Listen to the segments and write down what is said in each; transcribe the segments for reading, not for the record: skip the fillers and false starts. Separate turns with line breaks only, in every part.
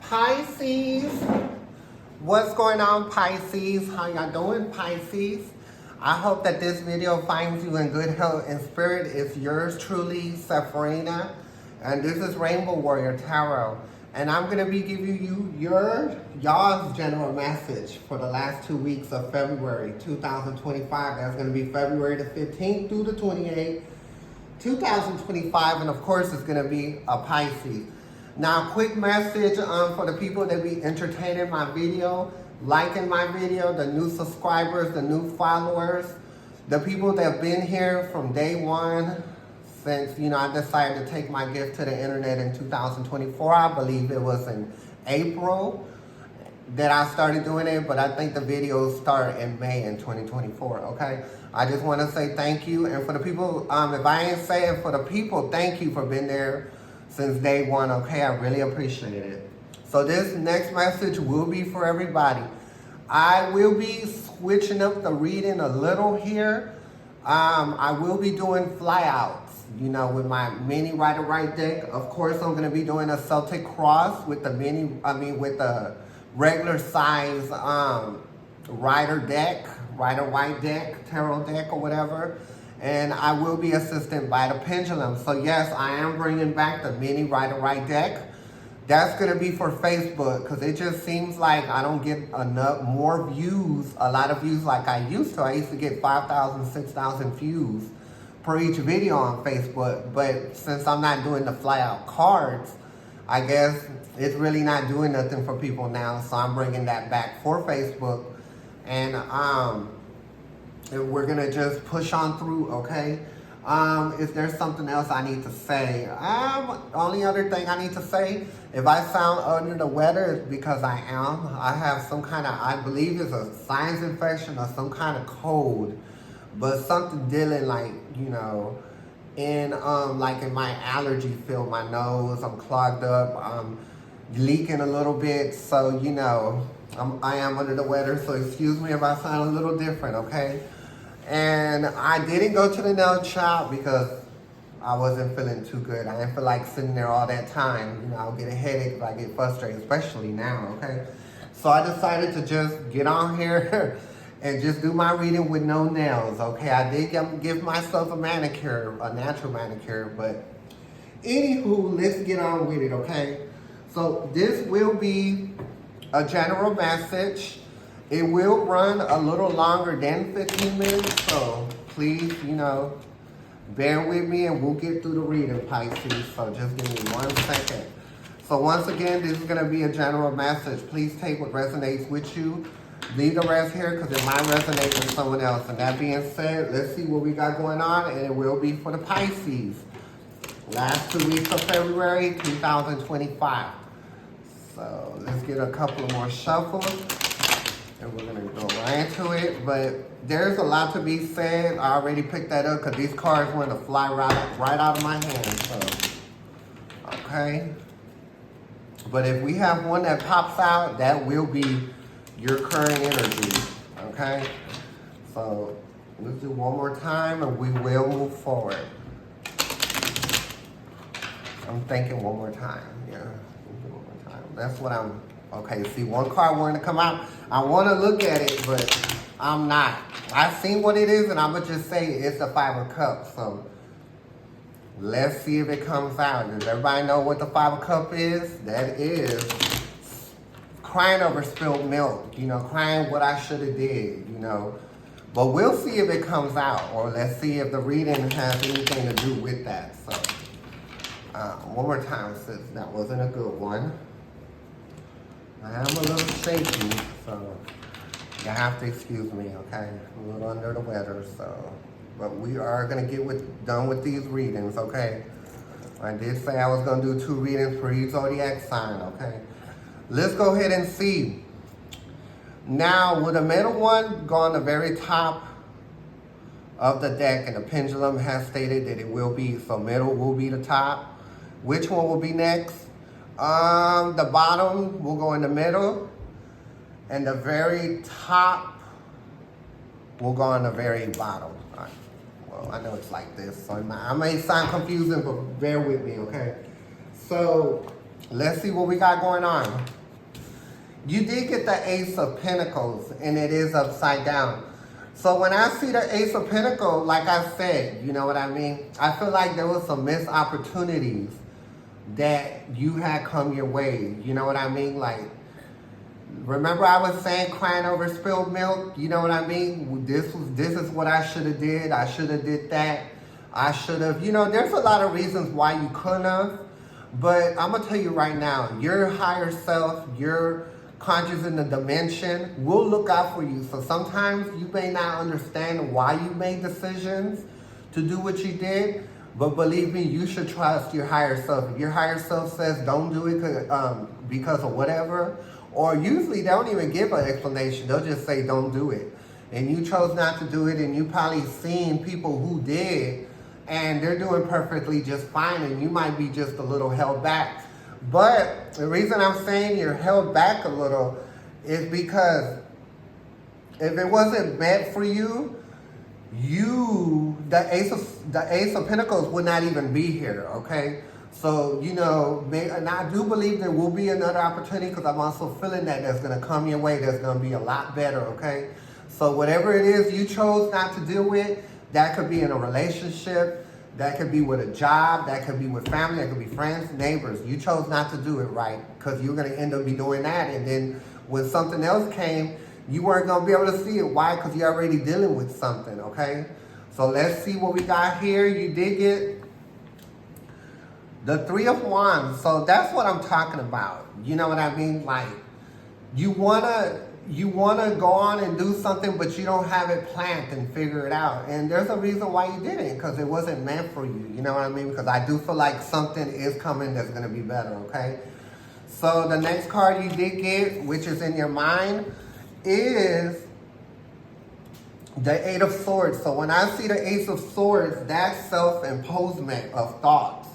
Pisces, what's going on, Pisces? How y'all doing, Pisces? I hope that this video finds you in good health and spirit. It's yours truly, Sepharina, and this is Rainbow Warrior Tarot. And I'm gonna be giving you y'all's general message for the last 2 weeks of February 2025. That's gonna be February the 15th through the 28th, 2025, and of course it's gonna be a Pisces. Now, quick message for the people that be entertaining my video, liking my video, the new subscribers, the new followers, the people that have been here from day one since, I decided to take my gift to the internet in 2024. I believe it was in April that I started doing it, but I think the videos start in May in 2024, okay? I just want to say thank you. And for the people, if I ain't saying for the people, thank you for being there since day one, okay? I really appreciate it. So this next message will be for everybody. I will be switching up the reading a little here. I will be doing flyouts, with my mini Rider-Waite deck. Of course, I'm going to be doing a Celtic cross with the with the regular size Rider-Waite deck, tarot deck or whatever. And I will be assisted by the pendulum. So yes, I am bringing back the mini Rider-Waite deck. That's going to be for Facebook because it just seems like I don't get more views, a lot of views like I used to. I used to get 5,000, 6,000 views per each video on Facebook. But since I'm not doing the fly out cards, I guess it's really not doing nothing for people now. So I'm bringing that back for Facebook. And we're going to just push on through, okay? If there's something else I need to say, only other thing I need to say, if I sound under the weather, it's because I am. I have some kind of, I believe it's a sinus infection or some kind of cold, but something dealing like, in my allergy field, my nose, I'm clogged up, I'm leaking a little bit, so, I am under the weather, so excuse me if I sound a little different, okay? And I didn't go to the nail shop because I wasn't feeling too good. I didn't feel like sitting there all that time. I'll get a headache if I get frustrated, especially now, okay? So I decided to just get on here and just do my reading with no nails, okay? I did give myself a manicure, a natural manicure, but anywho, let's get on with it, okay? So this will be a general message. It will run a little longer than 15 minutes, so please, bear with me and we'll get through the reading, Pisces. So just give me 1 second. So once again, this is going to be a general message. Please take what resonates with you. Leave the rest here because it might resonate with someone else. And that being said, let's see what we got going on, and it will be for the Pisces. Last 2 weeks of February 2025. So let's get a couple of more shuffles. And we're going to go right into it. But there's a lot to be said. I already picked that up because these cards want to fly right out of my hand. So, okay. But if we have one that pops out, that will be your current energy. Okay. So let's do one more time and we will move forward. I'm thinking one more time. Yeah. One more time. That's what I'm... Okay, see, one card wanted to come out. I want to look at it, but I'm not. I've seen what it is, and I'm going to just say it's the Five of Cups. So let's see if it comes out. Does everybody know what the Five of Cups is? That is crying over spilled milk, crying what I should have did, But we'll see if it comes out, or let's see if the reading has anything to do with that. So one more time, sis. That wasn't a good one. I am a little shaky, so you have to excuse me, okay? I'm a little under the weather, so. But we are going to get done with these readings, okay? I did say I was going to do 2 readings for each zodiac sign, okay? Let's go ahead and see. Now, with the middle one go on the very top of the deck, and the pendulum has stated that it will be, so middle will be the top. Which one will be next? The bottom will go in the middle, and the very top will go on the very bottom. All right. Well, I know it's like this, so I may sound confusing, but bear with me, okay? So let's see what we got going on. You did get the Ace of Pentacles, and it is upside down. So when I see the Ace of Pentacles, like I said, you know what I mean? I feel like there was some missed opportunities that you had come your way. You know what I mean? Like, remember I was saying crying over spilled milk? You know what I mean? This is what I should have did. I should have did that. I should have, there's a lot of reasons why you couldn't have. But I'm going to tell you right now, your higher self, your conscious in the dimension will look out for you. So sometimes you may not understand why you made decisions to do what you did. But believe me, you should trust your higher self. If your higher self says don't do it because of whatever, or usually they don't even give an explanation. They'll just say don't do it. And you chose not to do it, and you probably seen people who did, and they're doing perfectly just fine, and you might be just a little held back. But the reason I'm saying you're held back a little is because if it wasn't meant for you, the Ace of Pentacles would not even be here, okay? So, and I do believe there will be another opportunity, because I'm also feeling that that's going to come your way. That's going to be a lot better, okay? So whatever it is you chose not to deal with, that could be in a relationship, that could be with a job, that could be with family, that could be friends, neighbors. You chose not to do it right, because you're going to end up be doing that. And then when something else came, you weren't going to be able to see it. Why? Because you're already dealing with something, okay? So let's see what we got here. You did get the Three of Wands. So that's what I'm talking about. You know what I mean? Like, you wanna go on and do something, but you don't have it planned and figure it out. And there's a reason why you didn't, because it wasn't meant for you. You know what I mean? Because I do feel like something is coming that's going to be better, okay? So the next card you did get, which is in your mind, is the Eight of Swords. So when I see the Ace of Swords, that's self-imposement of thoughts.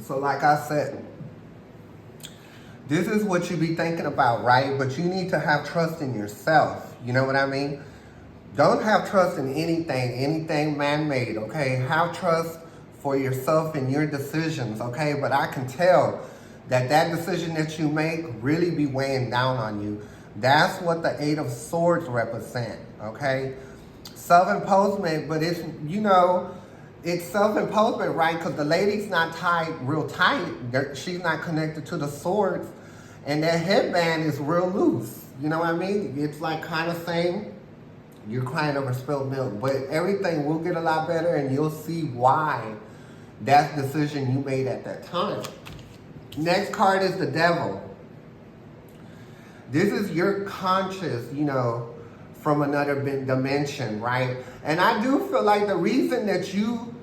So like I said, this is what you be thinking about, right? But you need to have trust in yourself. You know what I mean? Don't have trust in anything man-made, okay? Have trust for yourself and your decisions, okay? But I can tell that decision that you make really be weighing down on you. That's what the Eight of Swords represent, okay? Self-imposement, but it's, it's self-imposement, right? Because the lady's not tied real tight. She's not connected to the swords. And that headband is real loose. You know what I mean? It's like kind of saying you're crying over spilled milk. But everything will get a lot better, and you'll see why that decision you made at that time. Next card is the Devil. This is your conscious, from another dimension, right? And I do feel like the reason that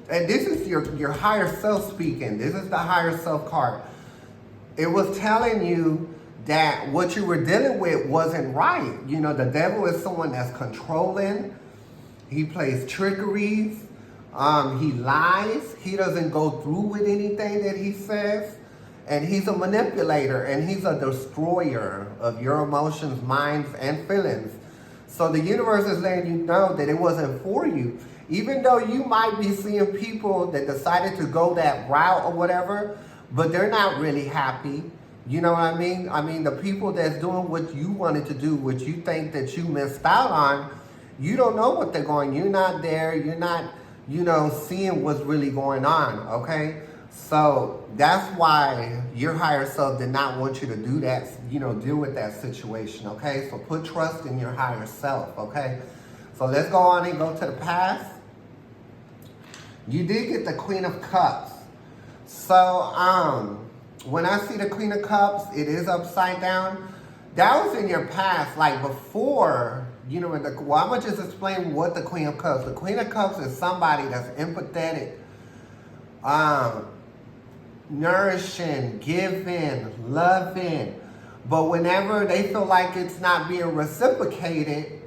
and this is your higher self speaking. This is the higher self card. It was telling you that what you were dealing with wasn't right. The devil is someone that's controlling. He plays trickeries. He lies. He doesn't go through with anything that he says. And he's a manipulator, and he's a destroyer of your emotions, minds, and feelings. So the universe is letting you know that it wasn't for you. Even though you might be seeing people that decided to go that route or whatever, but they're not really happy. You know what I mean? I mean, the people that's doing what you wanted to do, what you think that you missed out on, you don't know what they're going. You're not there. You're not, seeing what's really going on, okay? So that's why your higher self did not want you to do that, deal with that situation, okay? So put trust in your higher self, okay? So let's go on and go to the past. You did get the Queen of Cups. So when I see the Queen of Cups, it is upside down. That was in your past, like before, I'm going to just explain what the Queen of Cups. The Queen of Cups is somebody that's empathetic, nourishing, giving, loving. But whenever they feel like it's not being reciprocated,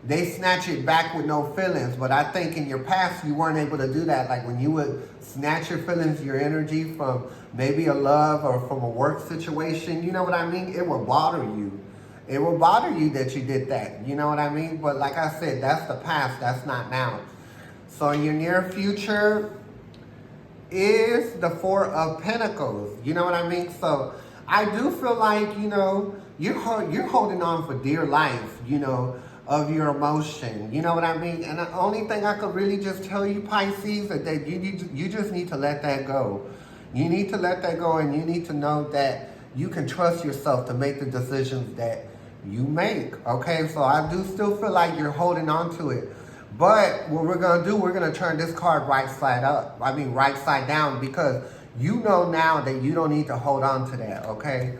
they snatch it back with no feelings. But I think in your past, you weren't able to do that. Like when you would snatch your feelings, your energy from maybe a love or from a work situation, you know what I mean? It will bother you. It will bother you that you did that. You know what I mean? But like I said, that's the past. That's not now. So in your near future, is the Four of Pentacles. You know what I mean? So I do feel like, you're holding on for dear life, of your emotion. You know what I mean? And the only thing I could really just tell you, Pisces, is that you just need to let that go. You need to let that go, and you need to know that you can trust yourself to make the decisions that you make. Okay, so I do still feel like you're holding on to it. But what we're going to do, we're going to turn this card right side up. Right side down, because you know now that you don't need to hold on to that, okay?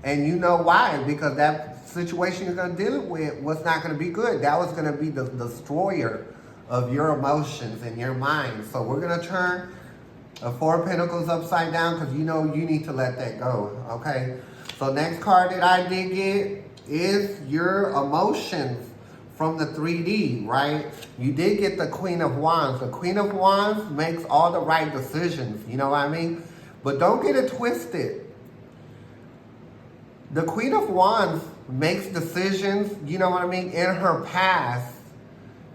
And you know why? Because that situation you're going to deal with was not going to be good. That was going to be the destroyer of your emotions and your mind. So we're going to turn a Four of Pentacles upside down, because you know you need to let that go, okay? So next card that I did get is your emotions from the 3D, right? You did get the Queen of Wands. The Queen of Wands makes all the right decisions, you know what I mean? But don't get it twisted. The Queen of Wands makes decisions, you know what I mean, in her past,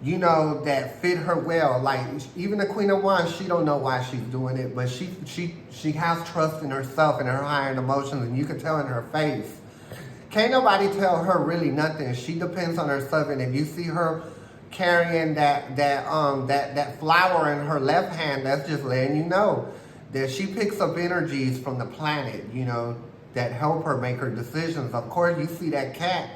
that fit her well. Like, even the Queen of Wands, she don't know why she's doing it, but she has trust in herself and her higher emotions, and you can tell in her face. Can't nobody tell her really nothing. She depends on herself, and if you see her carrying that flower in her left hand, that's just letting you know that she picks up energies from the planet, that help her make her decisions. Of course, you see that cat.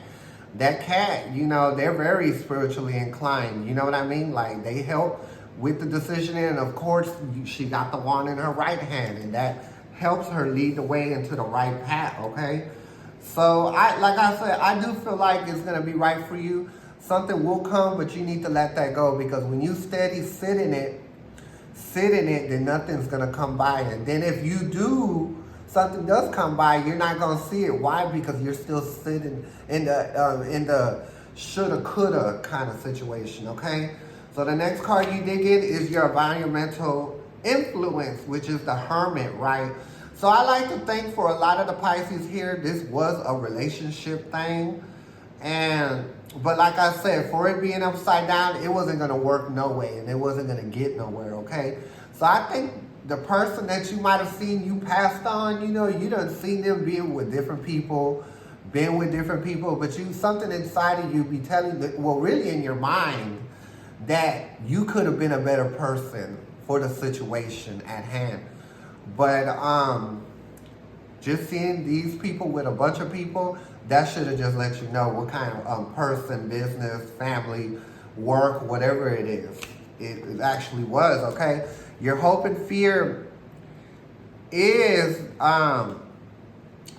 That cat, they're very spiritually inclined. You know what I mean? Like, they help with the decision, and of course, she got the wand in her right hand, and that helps her lead the way into the right path, okay? So, like I said, I do feel like it's going to be right for you. Something will come, but you need to let that go, because when you steady sit in it, then nothing's going to come by. And then if you do, something does come by, you're not going to see it. Why? Because you're still sitting in the shoulda, coulda kind of situation, okay? So the next card you did get is your environmental influence, which is the Hermit, right? So I like to think for a lot of the Pisces here, this was a relationship thing. But like I said, for it being upside down, it wasn't going to work no way, and it wasn't going to get nowhere, okay? So I think the person that you might have seen you passed on, you done seen them being with different people, but something inside of you be telling you, well, really in your mind, that you could have been a better person for the situation at hand. But just seeing these people with a bunch of people, that should have just let you know what kind of person, business, family, work, whatever it is, it actually was, okay? Your hope and fear is the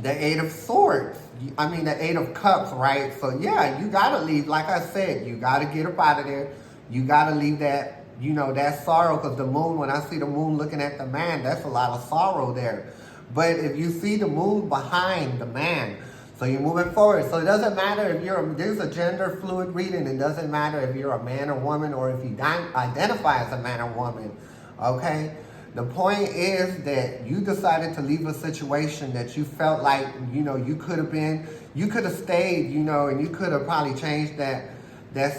Eight of Swords. The Eight of Cups, right? So yeah, you gotta leave. Like I said, you gotta get up out of there. You gotta leave that, that sorrow, because the moon, when I see the moon looking at the man, that's a lot of sorrow there. But if you see the moon behind the man, so you're moving forward. So it doesn't matter if there's a gender fluid reading. It doesn't matter if you're a man or woman, or if you identify as a man or woman. Okay? The point is that you decided to leave a situation that you felt like, you could have stayed, and you could have probably changed that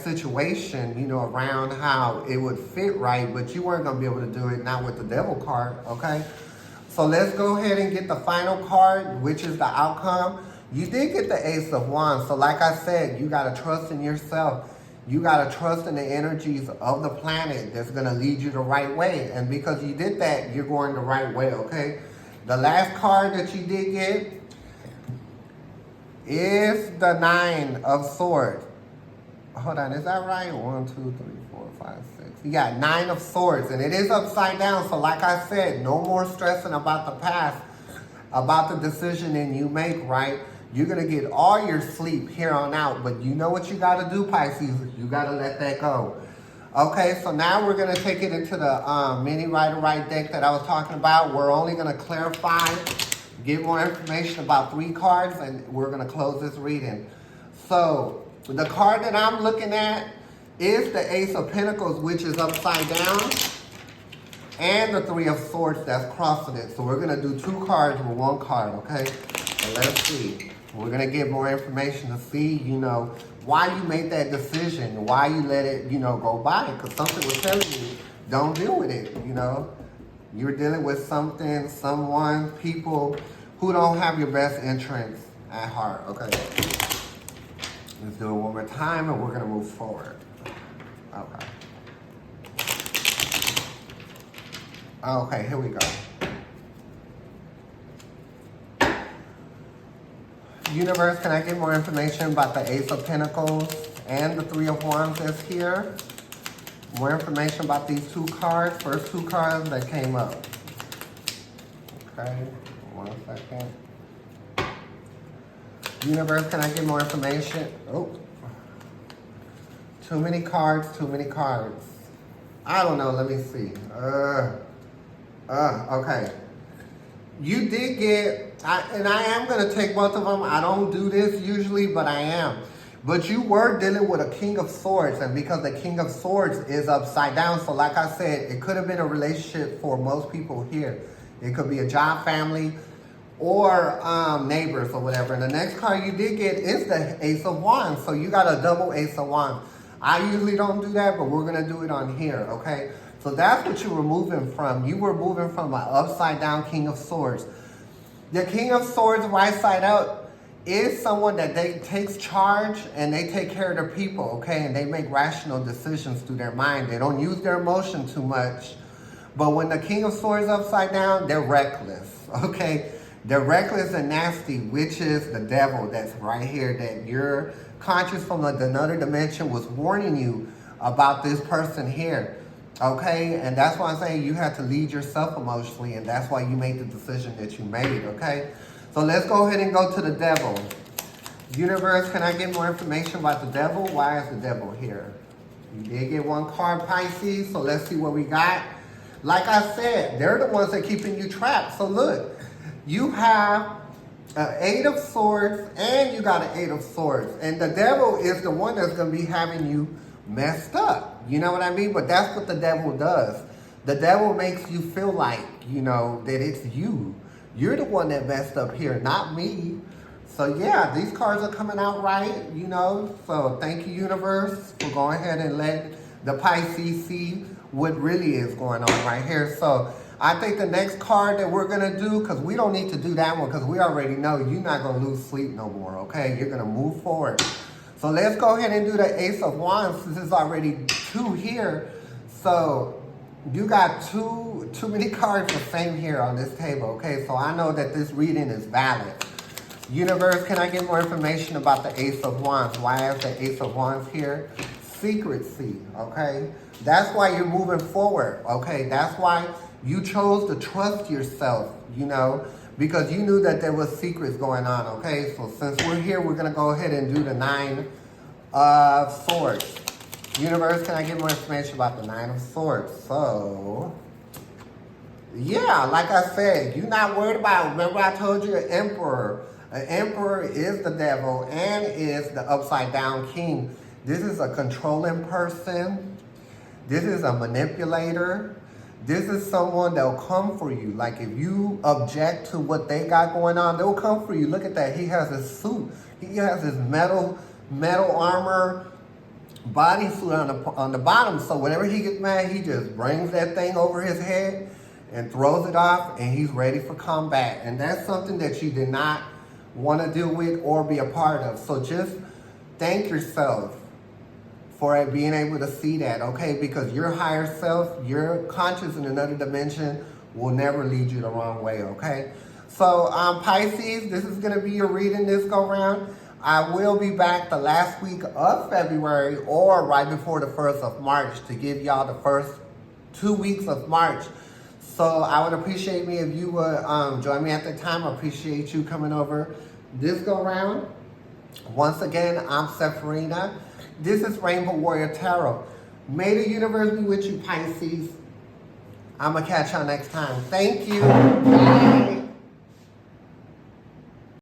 situation, around how it would fit right, but you weren't going to be able to do it, not with the Devil card, okay? So let's go ahead and get the final card, which is the outcome. You did get the Ace of Wands, so like I said, you got to trust in yourself. You got to trust in the energies of the planet that's going to lead you the right way. And because you did that, you're going the right way, okay? The last card that you did get is the Nine of Swords. Hold on, is that right? 1, 2, 3, 4, 5, 6. You got Nine of Swords, and it is upside down. So like I said, no more stressing about the past, about the decision that you make, right? You're going to get all your sleep here on out. But you know what you got to do, Pisces? You got to let that go. Okay, so now we're going to take it into the mini Rider-Waite deck that I was talking about. We're only going to clarify, get more information about 3 cards, and we're going to close this reading. So the card that I'm looking at is the Ace of Pentacles, which is upside down, and the Three of Swords that's crossing it. So we're going to do 2 cards with 1 card, okay? So let's see. We're going to get more information to see, why you made that decision, why you let it, go by. Because something was telling you, don't deal with it, You're dealing with something, someone, people who don't have your best interests at heart, okay? Let's do it one more time and we're gonna move forward. Okay. Okay, here we go. Universe, can I get more information about the Ace of Pentacles and the Three of Wands that's here? More information about these two cards, first two cards that came up. Okay, 1 second. Universe, can I get more information? Oh, too many cards, too many cards. I don't know, let me see. Okay. You did get, and I am going to take both of them. I don't do this usually, but I am. But you were dealing with a King of Swords, and because the King of Swords is upside down, so like I said, it could have been a relationship for most people here. It could be a job, family, or neighbors or whatever. And the next card you did get is the Ace of Wands, so you got a double Ace of Wands. I usually don't do that, but we're going to do it on here, okay? So that's what you were moving from. You were moving from an upside down King of Swords. The King of Swords right side up is someone that they takes charge and they take care of their people, okay? And they make rational decisions through their mind. They don't use their emotion too much. But when the King of Swords upside down, they're reckless, okay? They're reckless and nasty, which is the devil that's right here, that your conscious from another dimension was warning you about this person here. Okay, and that's why I'm saying you have to lead yourself emotionally, and that's why you made the decision that you made, okay? So let's go ahead and go to the devil. Universe, can I get more information about the devil? Why is the devil here? You did get one card, Pisces, so let's see what we got. Like I said, they're the ones that are keeping you trapped. So look, you have an Eight of Swords, and you got an Eight of Swords. And the devil is the one that's going to be having you messed up. You know what I mean? But that's what the devil does. The devil makes you feel like, you know, that it's you. You're the one that messed up here, not me. So yeah, these cards are coming out right, you know. So thank you, universe, for going ahead and let the Pisces see what really is going on right here. So I think the next card that we're going to do, because we don't need to do that one, because we already know you're not going to lose sleep no more, okay? You're going to move forward. So let's go ahead and do the Ace of Wands, since there's already two here. So you got too many cards the same here on this table, okay? So I know that this reading is valid. Universe, can I get more information about the Ace of Wands? Why is the Ace of Wands here? Secrecy, okay? That's why you're moving forward, okay? That's why you chose to trust yourself, you know, because you knew that there was secrets going on, okay? So since we're here, we're going to go ahead and do the Nine of Swords. Universe, can I get more information about the Nine of Swords? So, yeah, like I said, you're not worried about, remember I told you an emperor. An emperor is the devil and is the upside down king. This is a controlling person. This is a manipulator. This is someone that'll come for you. Like if you object to what they got going on, they'll come for you. Look at that. He has his suit. He has his metal armor bodysuit on the bottom. So whenever he gets mad, he just brings that thing over his head and throws it off, and he's ready for combat. And that's something that you did not want to deal with or be a part of. So just thank yourself for being able to see that, okay? Because your higher self, your conscious in another dimension will never lead you the wrong way, okay? So Pisces, this is going to be your reading this go round. I will be back the last week of February or right before the 1st of March to give y'all the first 2 weeks of March. So I would appreciate me if you would join me at the time. I appreciate you coming over this go round. Once again, I'm Sephirina. This is Rainbow Warrior Tarot. May the universe be with you, Pisces. I'm going to catch y'all next time. Thank you. Bye.